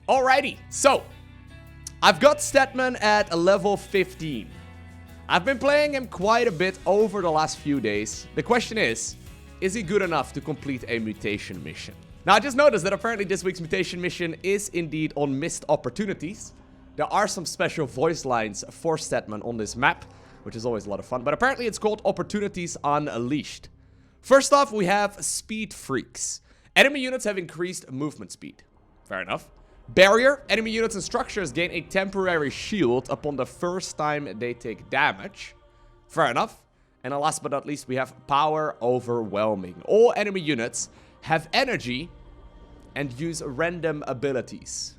Alrighty, so I've got Stetmann at a level 15. I've been playing him quite a bit over the last few days. The question is he good enough to complete a mutation mission? Now, I just noticed that apparently this week's mutation mission is indeed on missed opportunities. There are some special voice lines for Stetmann on this map, which is always a lot of fun. But apparently it's called Opportunities Unleashed. First off, we have Speed Freaks. Enemy units have increased movement speed. Fair enough. Barrier. Enemy units and structures gain a temporary shield upon the first time they take damage. Fair enough. And last but not least, we have Power Overwhelming. All enemy units have energy and use random abilities.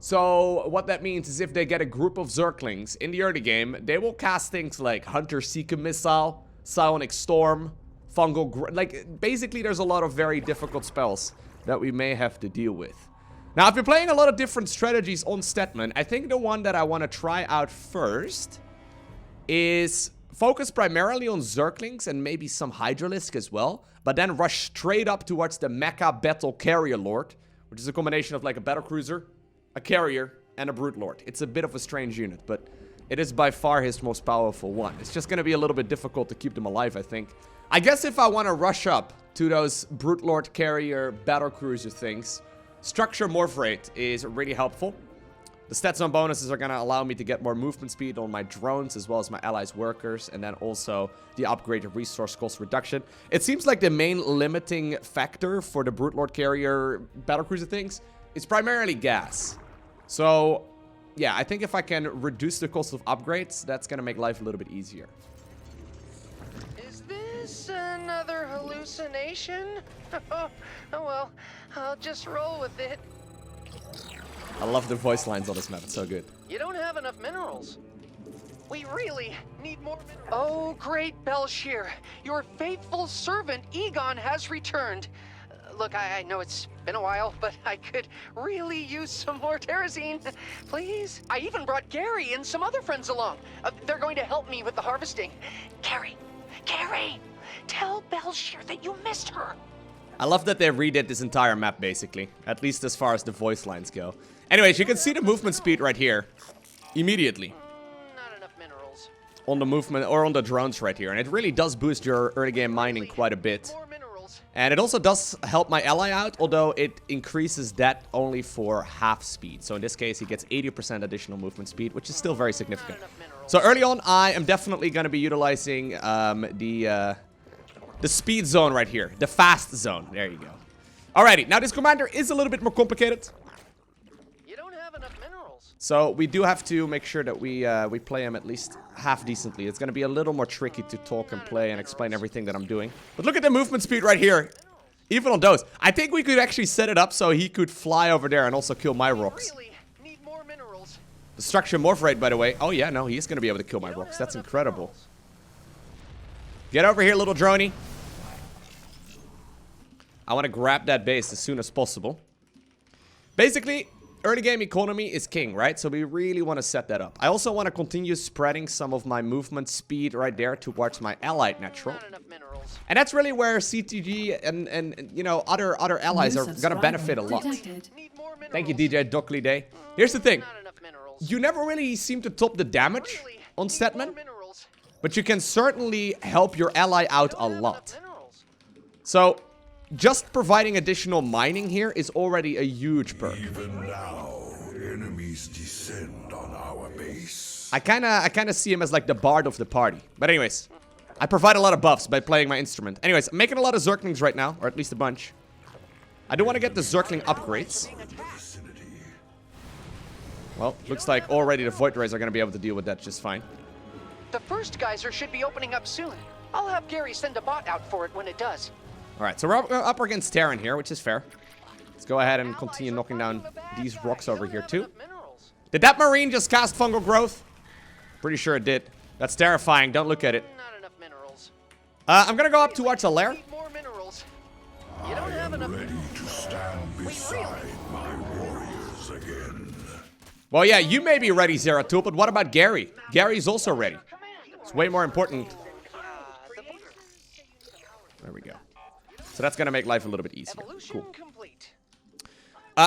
So what that means is if they get a group of Zerglings in the early game, they will cast things like Hunter Seeker Missile, Psionic Storm, Fungal... Like, basically there's a lot of very difficult spells that we may have to deal with. Now, I've been playing a lot of different strategies on Stetmann. I think the one that I want to try out first is focus primarily on Zerglings and maybe some Hydralisk as well, but then rush straight up towards the Mecha Battle Carrier Lord, which is a combination of like a Battlecruiser, a Carrier, and a Brute Lord. It's a bit of a strange unit, but it is by far his most powerful one. It's just going to be a little bit difficult to keep them alive, I think. I guess if I want to rush up to those Brute Lord, Carrier, Battlecruiser things, Structure Morph Rate is really helpful. The stats on bonuses are going to allow me to get more movement speed on my drones as well as my allies' workers, and then also the upgraded resource cost reduction. It seems like the main limiting factor for the Brute Lord, Carrier, Battlecruiser things is primarily gas. So, yeah, I think if I can reduce the cost of upgrades, that's going to make life a little bit easier. Is this another hallucination? Oh, well, I'll just roll with it. I love the voice lines on this map. It's so good. You don't have enough minerals. We really need more minerals. Oh, great Belshir. Your faithful servant Egon has returned. Look, I know it's been a while, but I could really use some more terrazine. Please? I even brought Gary and some other friends along. They're going to help me with the harvesting. Gary, tell Belshir that you missed her. I love that they redid this entire map, basically. At least as far as the voice lines go. Anyways, you can see the movement speed right here. Immediately. Not enough minerals. On the movement, or on the drones right here. And it really does boost your early game mining quite a bit. And it also does help my ally out, although it increases that only for half speed. So in this case, he gets 80% additional movement speed, which is still very significant. So early on, I am definitely going to be utilizing the speed zone right here. The fast zone. There you go. Alrighty, now this commander is a little bit more complicated. You don't have enough minerals. So we do have to make sure that we play him at least half decently. It's going to be a little more tricky to talk and play and explain everything that I'm doing. But look at the movement speed right here. Even on those. I think we could actually set it up so he could fly over there and also kill my rocks. Really need more minerals. The structure morph rate, by the way. Oh yeah, no, he's going to be able to kill my rocks. That's incredible. Get over here, little droney. I want to grab that base as soon as possible. Basically, early game economy is king, right? So we really want to set that up. I also want to continue spreading some of my movement speed right there towards my allied natural. And that's really where CTG and you know, other allies are going to benefit a lot. Thank you, DJ Dockley Day. Here's the thing. You never really seem to top the damage on Stetmann, but you can certainly help your ally out a lot. So just providing additional mining here is already a huge perk. Even now, enemies descend on our base. I kinda see him as like the bard of the party. But anyways, I provide a lot of buffs by playing my instrument. Anyways, I'm making a lot of Zerglings right now, or at least a bunch. I do want to get the Zergling upgrades. Well, looks like already the Void Rays are going to be able to deal with that just fine. The first geyser should be opening up soon. I'll have Gary send a bot out for it when it does. Alright, so we're up against Terran here, which is fair. Let's go ahead and continue knocking down these rocks over here too. Did that Marine just cast Fungal Growth? Pretty sure it did. That's terrifying. Don't look at it. Not enough minerals. I'm gonna go up towards a lair. More minerals. You don't have enough. Ready to stand beside my warriors again. Well, yeah, you may be ready, Zeratul, but what about Gary? Gary's also ready. It's way more important. There we go. So that's gonna make life a little bit easier. Cool.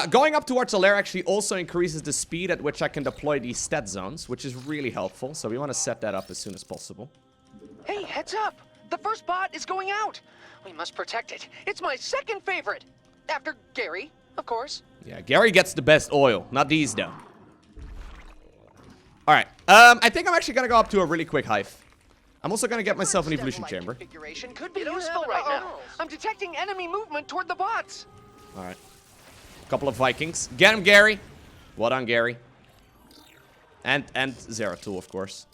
Going up towards the lair actually also increases the speed at which I can deploy these stat zones, which is really helpful. So we want to set that up as soon as possible. Hey, heads up! The first bot is going out! We must protect it. It's my second favorite! After Gary, of course. Yeah, Gary gets the best oil. Not these, though. Alright, I think I'm actually gonna go up to a really quick hive. I'm also gonna get myself an evolution chamber. Configuration could be useful right now. I'm detecting enemy movement toward the bots. Alright. Couple of Vikings. Get him, Gary! Well done, Gary. And Zeratul, of course.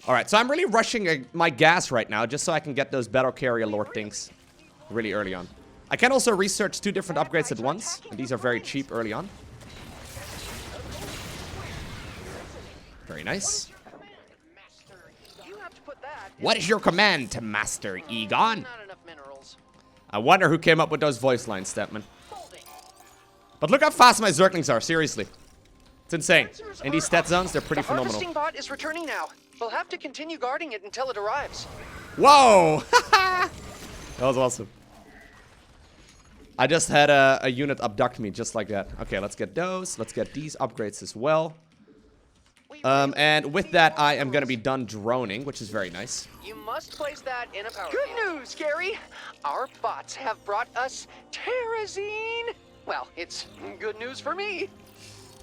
Alright, so I'm really rushing my gas right now, just so I can get those battle carrier lord things really early on. I can also research 2 different upgrades at once, and these are very cheap early on. Very nice. What is your command to Master Egon? I wonder who came up with those voice lines, Stetmann. But look how fast my Zerglings are, seriously. It's insane. In these stat zones, they're pretty phenomenal. The harvesting bot is returning now. We'll have to continue guarding it until it arrives. Whoa! That was awesome. I just had a unit abduct me just like that. Okay, let's get those. Let's get these upgrades as well. And with that, I am going to be done droning, which is very nice. You must place that in a power. Good news, Gary! Our bots have brought us Terrazine! Well, it's good news for me.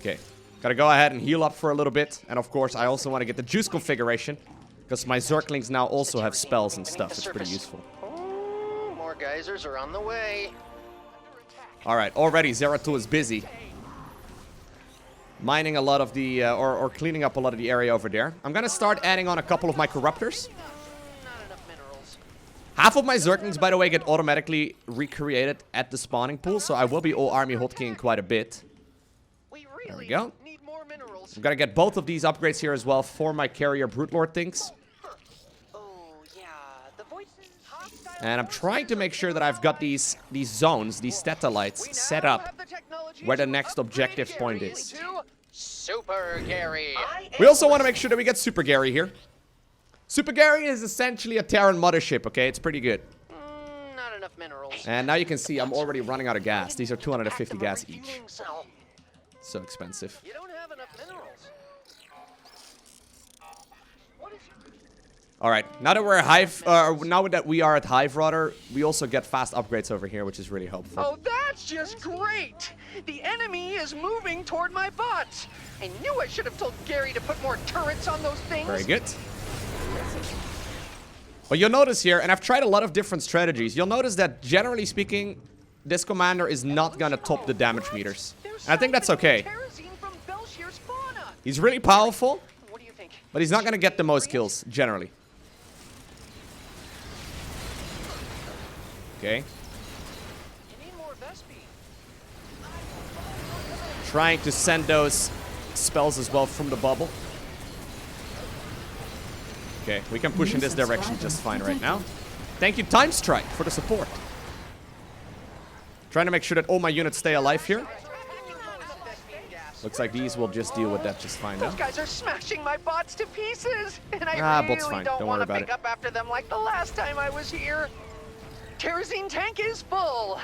Okay, gotta go ahead and heal up for a little bit. And of course, I also want to get the juice configuration, because my Zerglings now also have spells and stuff. It's pretty useful. Oh, more geysers are on the way. Alright, already Zeratul is busy mining a lot of the, or cleaning up a lot of the area over there. I'm gonna start adding on a couple of my corruptors. Not enough minerals. Half of my Zerglings, by the way, get automatically recreated at the spawning pool, so I will be all army hotkeying quite a bit. There we go. Need more minerals. I'm gonna get both of these upgrades here as well for my carrier brute lord things. Oh, yeah. The voices. And I'm trying to make sure that I've got these zones, these Statalites, set up where the next objective point is. Super Gary. We also want to make sure that we get Super Gary here. Super Gary is essentially a Terran mothership, okay? It's pretty good. Not enough minerals. And now you can see I'm already running out of gas. These are 250 gas each. So expensive. You don't have enough minerals. Alright, now that we're Hive, now that we are at Hive Rudder, we also get fast upgrades over here, which is really helpful. Oh, that's just great! The enemy is moving toward my bots. I knew I should have told Gary to put more turrets on those things. Very good. Well, you'll notice here, and I've tried a lot of different strategies, you'll notice that generally speaking, this commander is not gonna top the damage meters. And I think that's okay. He's really powerful, What do you think? but he's not gonna get the most kills, generally. Okay. You need more Vespi. Trying to send those spells as well from the bubble. Okay, we can push in this direction just fine right now. Thank you, Time Strike, for the support. Trying to make sure that all my units stay alive here. Looks like these will just deal with that just fine now. Those guys are smashing my bots to pieces, and I really bots fine. don't Don't want worry to about pick it. up after them like the last time I was here. Terrazine tank is full.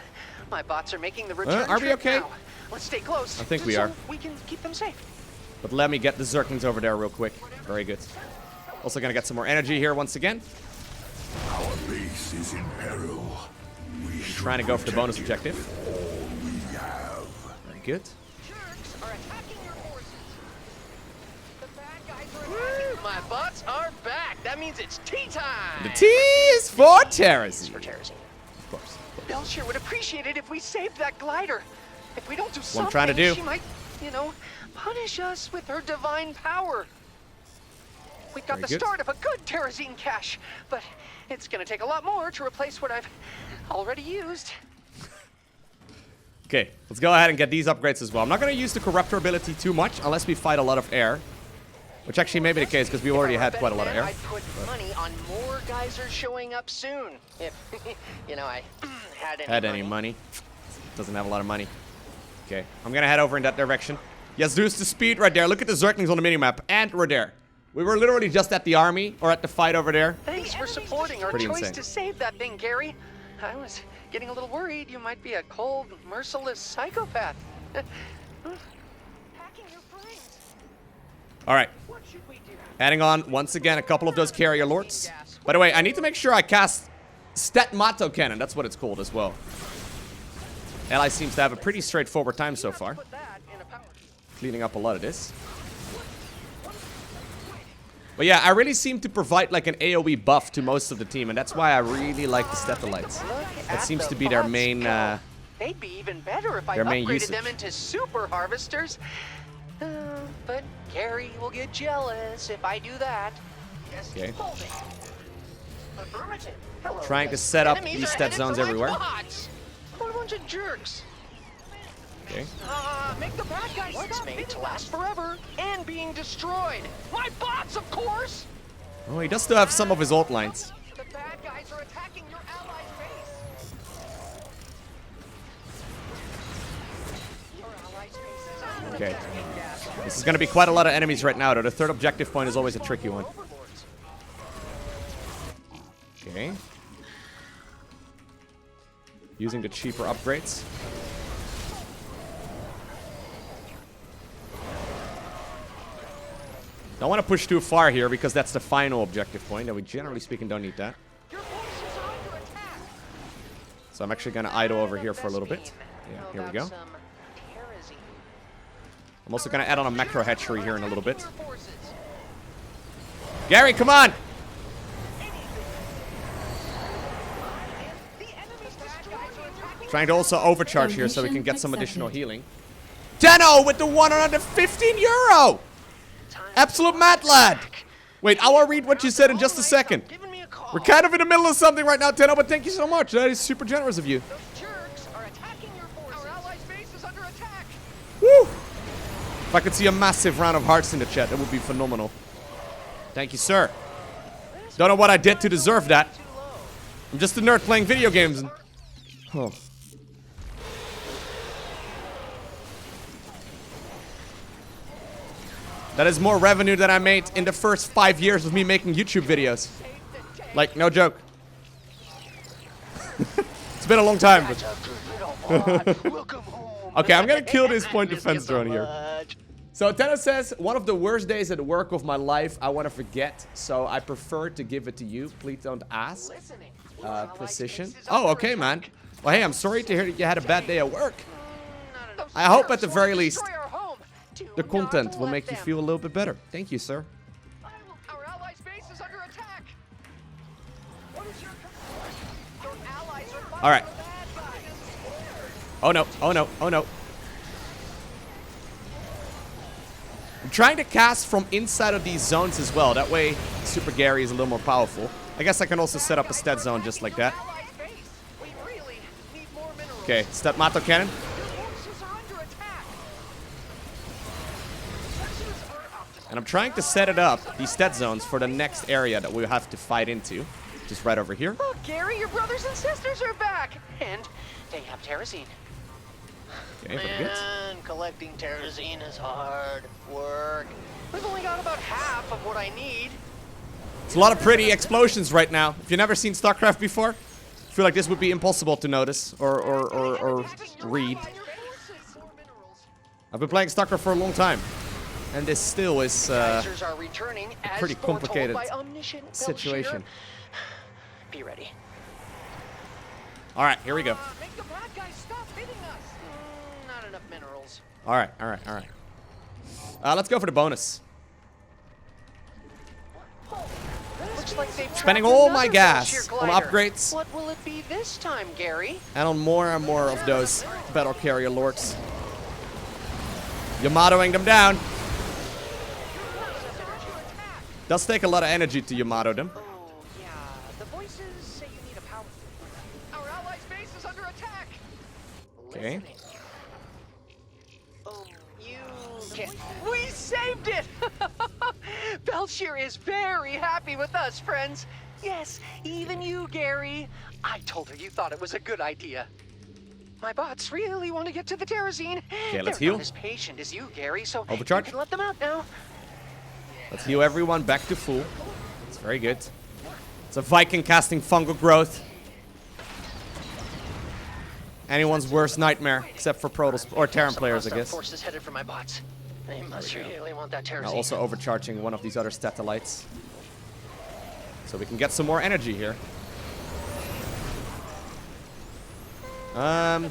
My bots are making the return Are we trip okay? now. Let's stay close. I think we so are. We can keep them safe. But let me get the Zerglings over there real quick. Very good. Also gonna get some more energy here once again. Our base is in peril. We should Trying to go for the bonus protect it objective. with all we have. Very good. Jerks are attacking your forces. The bad guys are attacking. My bots are back. That means it's tea time. The T is for Terrazine. for Terrazine. Of course. Belshire would appreciate it if we saved that glider. If we don't do What something, I'm trying to do. she might, punish us with her divine power. We've got Very the good. start of a good Terrazine cache, but it's gonna take a lot more to replace what I've already used. Okay, let's go ahead and get these upgrades as well. I'm not gonna use the Corruptor ability too much unless we fight a lot of air. Which actually may be the case because we already had quite a lot of air. I'd put money on more geysers showing up soon. If, I had any money. Doesn't have a lot of money. Okay, I'm gonna head over in that direction. Yes, there's the speed right there. Look at the Zerglings on the minimap. And we're there. We were literally just at the army, or at the fight over there. Thanks for supporting our Pretty choice insane. to save that thing, Gary. I was getting a little worried you might be a cold, merciless psychopath. Hacking your brains. All right. What should we do? Adding on, once again, a couple of those carrier lords. By the way, I need to make sure I cast Stetmann cannon. That's what it's called as well. Ally seems to have a pretty straightforward time so far. Cleaning up a lot of this. But yeah, I really seem to provide like an AoE buff to most of the team, and that's why I really like the Stetalites. That seems to be their main they'd be even better if I their main upgraded usage. them into super harvesters. But Gary will get jealous if I do that. Okay. Affirmative. Trying to set up Enemies these are stat headed zones for my everywhere. bots. What a bunch of jerks. Okay. Make the bad guys stop made to last forever and being destroyed. My bots, of course. Oh, he does still have some of his ult lines. The bad guys are attacking your allies' base. Your allies' base is under Okay. attack. This is going to be quite a lot of enemies right now, though. The third objective point is always a tricky one. Okay. Using the cheaper upgrades. Don't want to push too far here because that's the final objective point, and we generally speaking don't need that. Your forces are under attack. So I'm actually going to idle over here for a little bit. Yeah, here we go. I'm also going to add on a macro hatchery here in a little bit. Gary, come on! Trying to also overcharge here so we can get some additional healing. Tenno with the 115 euro! Absolute mad lad! Wait, I will read what you said in just a second. We're kind of in the middle of something right now, Tenno, but thank you so much. That is super generous of you. Those jerks are attacking your forces. Our allies' base is under attack. Woo! If I could see a massive round of hearts in the chat, that would be phenomenal. Thank you, sir. Don't know what I did to deserve that. I'm just a nerd playing video games. And... Oh. That is more revenue than I made in the first 5 years of me making YouTube videos. Like, no joke. It's been a long time. But okay, I'm gonna kill this point defense drone here. So Tenno says, one of the worst days at work of my life I want to forget, so I prefer to give it to you. Please don't ask. Precision. Oh, okay, man. Well, hey, I'm sorry to hear that you had a bad day at work. I hope at the very least the content will make you feel a little bit better. Thank you, sir. Our allies' base is under attack. What is your allies are All right. Oh no, oh no, oh no. I'm trying to cast from inside of these zones as well. That way, Super Gary is a little more powerful. I guess I can also set up a stat zone just like that. Okay, Stetmann cannon. And I'm trying to set it up, these stat zones, for the next area that we'll have to fight into. Just right over here. Look, Gary, your brothers and sisters are back. And they have terrazine. Okay, very good. Man, collecting terrazine is hard work. We've only got about half of what I need. It's a lot of pretty explosions right now. If you've never seen StarCraft before, I feel like this would be impossible to notice or read. I've been playing StarCraft for a long time. And this still is a pretty complicated situation. Be ready. All right, here we go. Make the bad guys stop hitting us. Not enough minerals. All right, all right, all right. Let's go for the bonus. Looks like they've Spending trapped all my another gas Belshir on glider. upgrades. What will it be this time, Gary? And on more and more of those battle carrier lords. Yamatoing them down. Does take a lot of energy to Yamato them. Oh, yeah. The voices say you need a power. Our allies' base is under attack. Okay. Oh, you can't. We saved it! Belshir is very happy with us, friends. Yes, even you, Gary. I told her you thought it was a good idea. My bots really want to get to the terrazine. Okay, let's They're heal. not as patient as you, Gary, so Overcharge. you can let them out now. Let's heal everyone back to full. It's very good. It's a Viking casting fungal growth. Anyone's worst nightmare, except for Protoss or Terran players, I guess. Forces headed for my bots. They must really want that Now Terrazine. also overcharging one of these other Statalites. So we can get some more energy here. I'm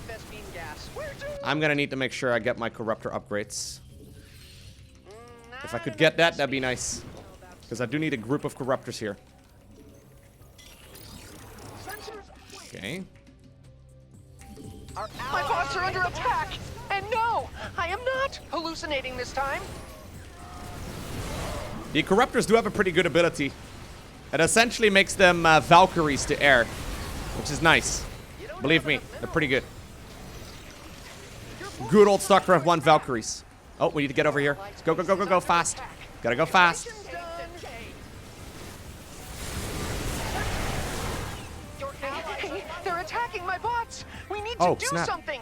gonna need to make sure I get my Corruptor upgrades. If I could get that, that'd be nice. Because I do need a group of Corruptors here. Okay. My bots are under attack! And no! I am not hallucinating this time! The Corruptors do have a pretty good ability. It essentially makes them Valkyries to air. Which is nice. Believe me, they're pretty good. Good old StarCraft 1 Valkyries. Oh, we need to get over here. Let's go, go, go, go, go fast. Gotta go fast. Hey, they're attacking my bots! We need Oh, to do snap. something!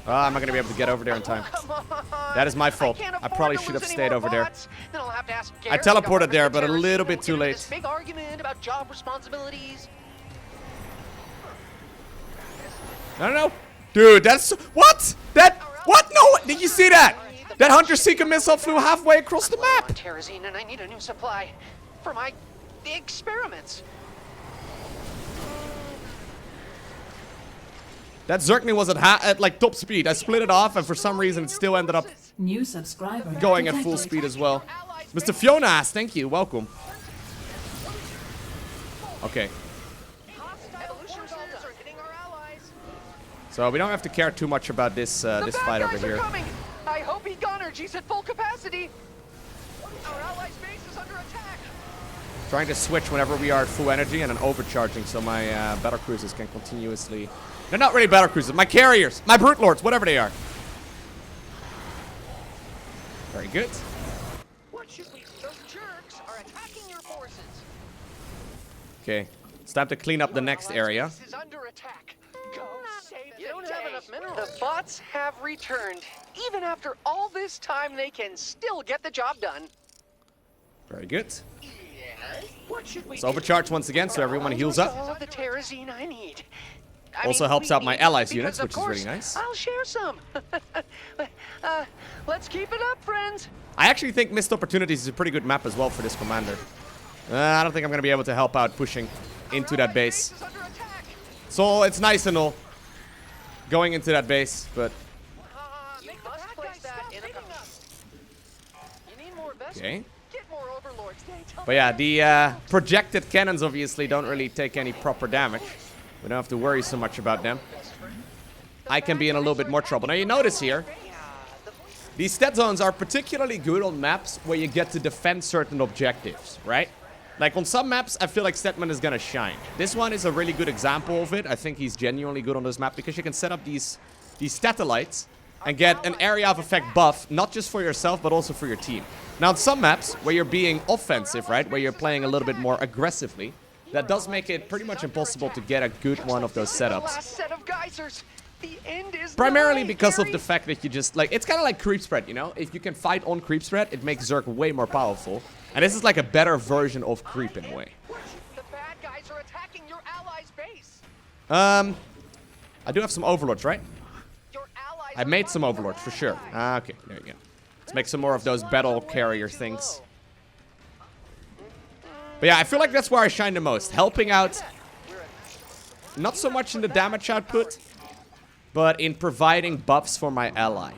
I'm not gonna be able to get over there in time. Come on. That is my fault. can't I afford probably to should lose have any stayed more over there. bots. Then I'll have to ask I Gary to teleported go there, over but a to little Terrazine bit and too get into late. this big argument about job responsibilities. No, no, no. Dude, that's... What? What? No! Did you see that? That Hunter Seeker missile flew halfway across the map. Terrazine, and I need a new supply for my experiments. That Zerkning was at like top speed. I split it off, and for some reason it still ended up New subscriber going at full detected. speed as well. Mr. Fionas, thank you. Welcome. Okay. Evolution soldiers are hitting our allies. So we don't have to care too much about this this The fight bad over guys are here. coming. I hope Egonergy's at full capacity. Our allies' base is under attack. Trying to switch whenever we are at full energy and then overcharging so my battle cruisers can continuously... They're not really battle cruisers. My carriers. My brute lords. Whatever they are. Very good. What should we? Those jerks are attacking your forces. Okay. It's time to clean up the next area. Base is under attack. Go save the day. You don't have enough minerals. The bots have returned. Even after all this time, they can still get the job done. Very good. What should we Let's overcharge once again so everyone heals up. All the Terrazine I need. I Also mean, helps we out my need, allies because units, of which is really course, nice. I'll share some. Let's keep it up, friends. I actually think Missed Opportunities is a pretty good map as well for this commander. I don't think I'm going to be able to help out pushing into that base. Is under attack. So it's nice and all going into that base, but... You must place that in a You need more vessels. Okay. Get more overlords. But yeah, the projected cannons obviously don't really take any proper damage. We don't have to worry so much about them. I can be in a little bit more trouble. Now you notice here, these stat zones are particularly good on maps where you get to defend certain objectives, right? Like on some maps, I feel like Stetmann is gonna shine. This one is a really good example of it. I think he's genuinely good on this map because you can set up these Statalites and get an area of effect buff, not just for yourself, but also for your team. Now on some maps where you're being offensive, right? Where you're playing a little bit more aggressively, that does make it pretty much impossible to get a good one of those setups. Last set of geysers. The end is Primarily nigh, because of Gary. the fact that you just, like, it's kind of like creep spread, you know? If you can fight on creep spread, it makes Zerg way more powerful. And this is like a better version of creep in a way. The bad guys are attacking your allies' base. I do have some overlords, right? Your allies I made some overlords for sure. Okay, there you go. Let's make some more of those battle carrier things. But yeah, I feel like that's where I shine the most. Helping out, not so much in the damage output, but in providing buffs for my ally.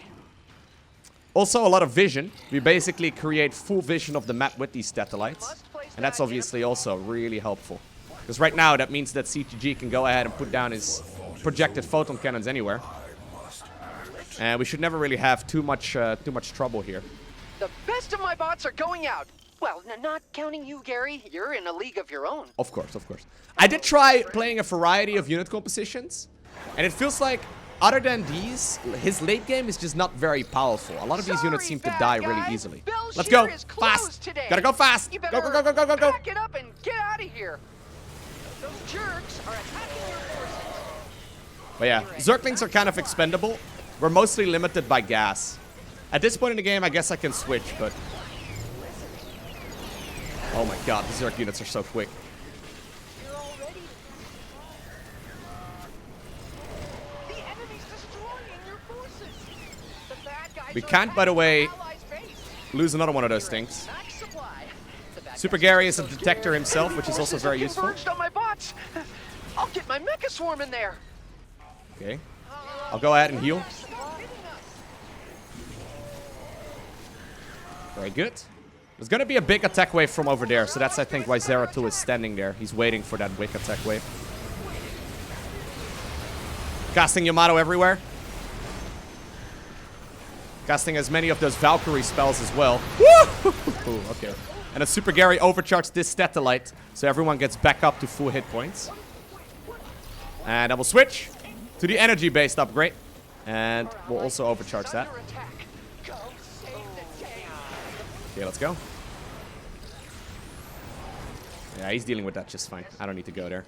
Also, a lot of vision. We basically create full vision of the map with these Statalites. And that's obviously also really helpful. Because right now, that means that CTG can go ahead and put down his projected photon cannons anywhere. And we should never really have too much trouble here. The best of my bots are going out. Well, not counting you, Gary. You're in a league of your own. Of course, of course. I did try playing a variety of unit compositions. And it feels like, other than these, his late game is just not very powerful. A lot of these units seem to die really easily. Let's go. Fast. Today. Gotta go fast. You Go, better go, go, go, go, go. pack it up and get out of here. Those jerks are attacking your forces. But yeah, Zerglings are kind of expendable. We're mostly limited by gas. At this point in the game, I guess I can switch, but... Oh my god, the Zerg units are so quick. We can't, by the way, lose another one of those things. Super Gary is a detector himself, which is also very useful. On my bots. I'll get my Mecha Swarm in there. Okay. I'll go ahead and heal. Very good. There's going to be a big attack wave from over there, so that's, I think, why Zeratul is standing there. He's waiting for that big attack wave. Casting Yamato everywhere. Casting as many of those Valkyrie spells as well. Woo! Okay. And a Super Gary overcharged this Statolite, so everyone gets back up to full hit points. And I will switch to the energy-based upgrade. And we'll also overcharge that. Okay, let's go. Yeah, he's dealing with that just fine. I don't need to go there.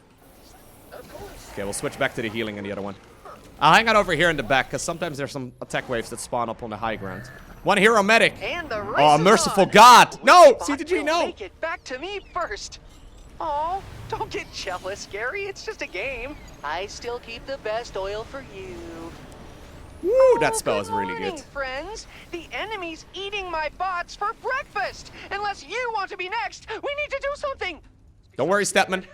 Okay, we'll switch back to the healing and the other one. I'll hang out over here in the back, because sometimes there's some attack waves that spawn up on the high ground. One hero medic. Oh, merciful God. No, CTG, no. Make it back to me first. Oh, don't get jealous, Gary. It's just a game. I still keep the best oil for you. Woo, that spell is really Morning, good. Friends, the enemy's eating my bots for breakfast. Unless you want to be next, we need to do something. Don't worry, Stetmann.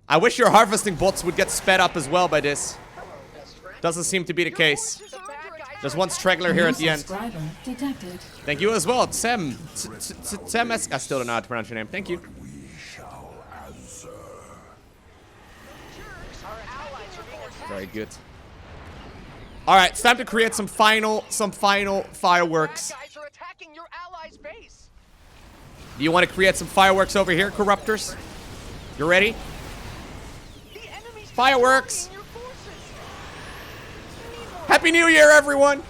I wish your harvesting bots would get sped up as well by this. Doesn't seem to be the case. There's one straggler here at the end. Thank you as well, Sam. Sam, I still don't know how to pronounce your name. Thank you. We shall answer. Very good. All right, it's time to create some final fireworks. Do you want to create some fireworks over here, Corruptors? You ready? Fireworks! Happy New Year, everyone!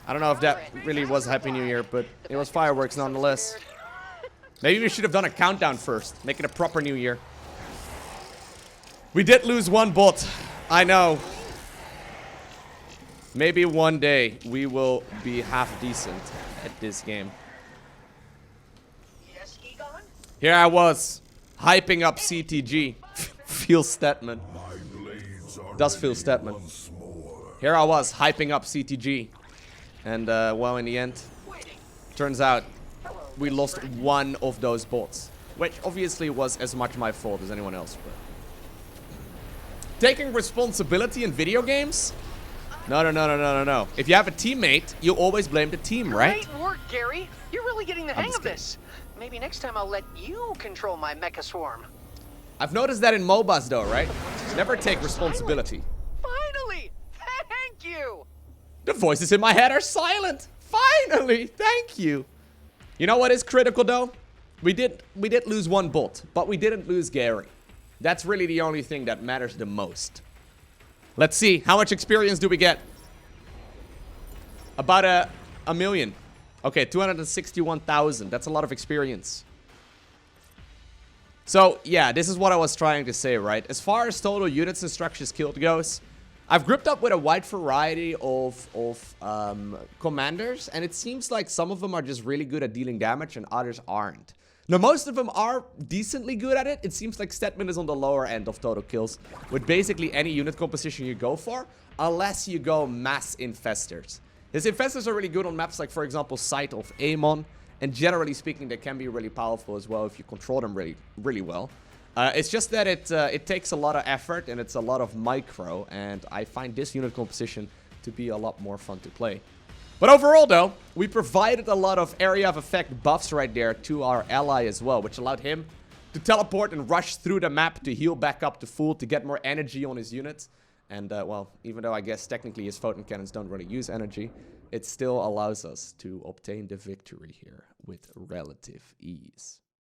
I don't know if that really was Happy New Year, but it was fireworks nonetheless. Maybe we should have done a countdown first. Make it a proper New Year. We did lose one bot. I know. Maybe one day we will be half decent at this game. Here I was, hyping up CTG. Feel Stetmann. Does feel Stetmann. Here I was, hyping up CTG. And, well, in the end, turns out we lost one of those bots. Which obviously was as much my fault as anyone else. But taking responsibility in video games? No. If you have a teammate, you always blame the team, right? Great work, Gary. You're really getting the hang of this. Maybe next time I'll let you control my Mecha Swarm. I've noticed that in MOBAs though, right? Never take responsibility. Finally! Thank you! The voices in my head are silent. Finally! Thank you. You know what is critical though? We did lose one bot, but we didn't lose Gary. That's really the only thing that matters the most. Let's see, how much experience do we get? About a million. Okay, 261,000. That's a lot of experience. So, yeah, this is what I was trying to say, right? As far as total units and structures killed goes, I've grouped up with a wide variety of commanders, and it seems like some of them are just really good at dealing damage and others aren't. Now, most of them are decently good at it. It seems like Stetmann is on the lower end of total kills with basically any unit composition you go for, unless you go mass infestors. His infestors are really good on maps like, for example, Sight of Amon, and generally speaking, they can be really powerful as well if you control them really well. It's just that it takes a lot of effort and it's a lot of micro, and I find this unit composition to be a lot more fun to play. But overall, though, we provided a lot of area of effect buffs right there to our ally as well, which allowed him to teleport and rush through the map to heal back up to full, to get more energy on his units. And, well, even though I guess technically his photon cannons don't really use energy, it still allows us to obtain the victory here with relative ease.